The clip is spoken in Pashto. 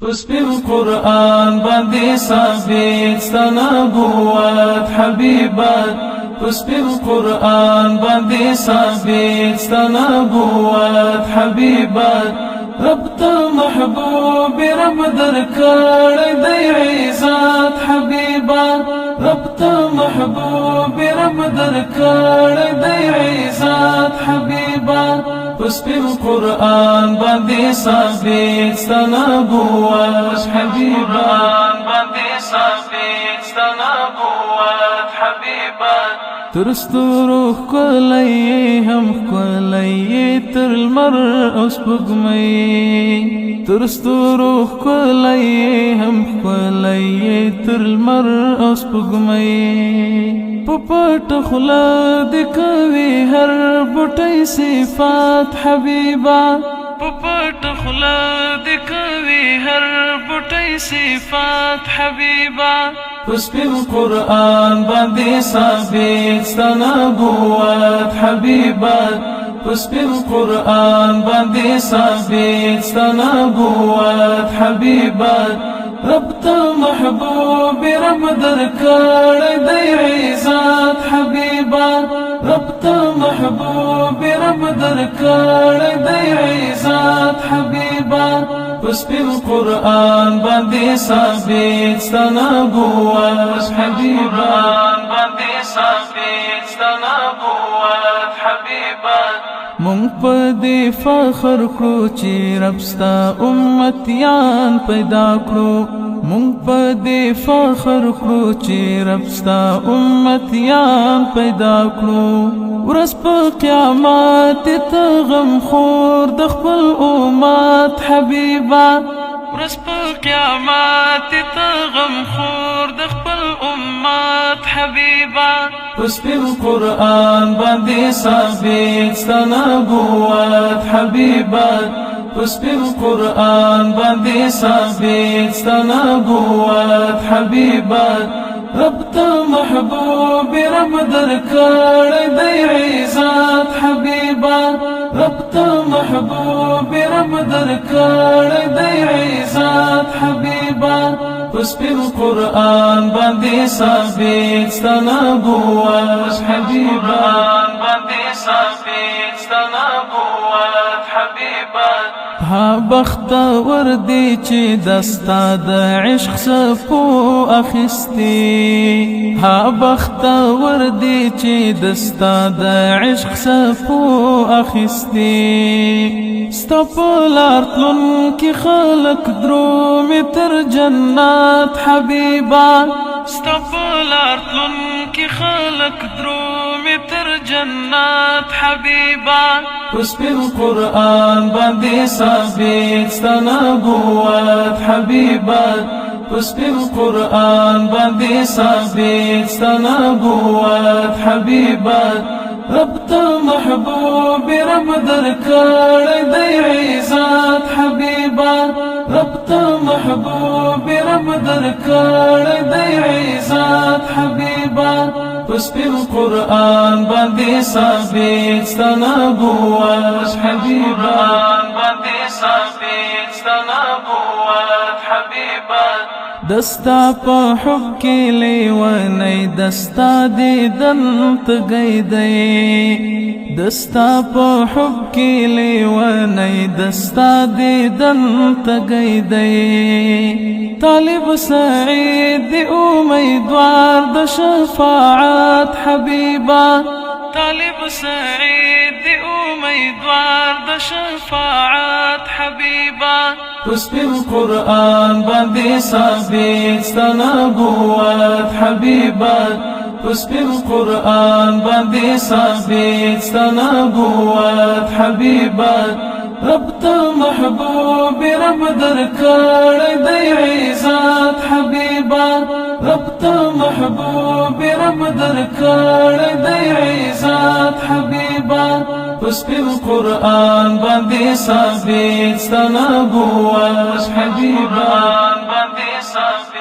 اوس په قرآن باندې ثابت ستا نبوت حبیبت اوس په قرآن باندې ثابت ستا نبوت حبیبت رب ته محبوب رب درکړی دی عزت حبیبت رب ته محبوب رب درکړی دی عزت حبیبت اوس په قرآن باندې ثابت ستا نبوت حبیبت باندې ثابت ستا نبوت حبیبت تر ستورو ښکلی هم ښکلی تر لمر او سپوږمۍ تر ستورو ښکلی هم ښکلی تر لمر او سپوږمۍ په پټه خوله دې کوي هر بوټی صفات حبیبه په پټه خوله دې کوي هر بوټی صفات حبیبه اوس په قرآن باندې ثابت ستا نبوت حبیبت اوس په قرآن باندې ثابت ستا نبوت حبیبت رب ته محبوب رب درکړی دی عزت حبیبت رب ته محبوب رب درکړی دی عزت حبیبت اوس په قرآن باندې ثابت ستا نبوت حبیبت باندې ثابت ستا نبوت حبیبت مونږ په دې فخر کړو چې رب ستا امتیان پیدا کړو مونږ په دې فخر کړو چې رب ستا امتیان پیدا کړو ورځ په قیامت ته غم خور د خپل امت حبیبه ورځ په قیامت ته غم خور د خپل امت حبیبه اوس په قرآن باندې ثابت ستا نبوت حبیبت اوس په قرآن باندې ثابت ستا نبوت حبیبت رب ته محبوب رب درکړی دی عزت حبیبت رب ته محبوب رب درکړی دی عزت حبیبت اوس په قرآن باندې ثابت ستا نبوت حبیبت باندې ثابت ستا نبوت حبیبت ها بختور دی چې دستا د عشق صفو اخیستی ها بختور دی چې دستا د عشق صفو اخیستی ستا په لار تلونکي خلک درومي تر جنت حبیبه ستا په لار تلونکي خلک درومي تر جنت حبیبه اوس په قرآن باندې ثابت ستا نبوت حبیبت اوس په قرآن باندې ثابت ستا نبوت حبیبت رب ته محبوب رب درکړی دی عزت حبیبت رب ته محبوب رب درکړی دی عزت حبیبت اوس په قرآن باندې ثابت ستا نبوت حبیبت باندې ثابت ستا نبوت حبیبت دستا په حب کې لیونی دستا دیدن تږی دی دستا په حب کې لیونی دستا دیدن تږی دی طالب سعید دی امیدوار د شفاعت حبیبه طالب سعید دی امیدوار د شفاعت حبیبه اوس په قرآن باندې ثابت ستا نبوت حبیبت اوس په قرآن باندې ثابت ستا نبوت حبیبت رب ته محبوب رب درکړی دی عزت حبیبت رب ته محبوب رب درکړی دی عزت حبیبت اوس په قرآن باندې ثابت ستا نبوت حبیبت باندې ثابت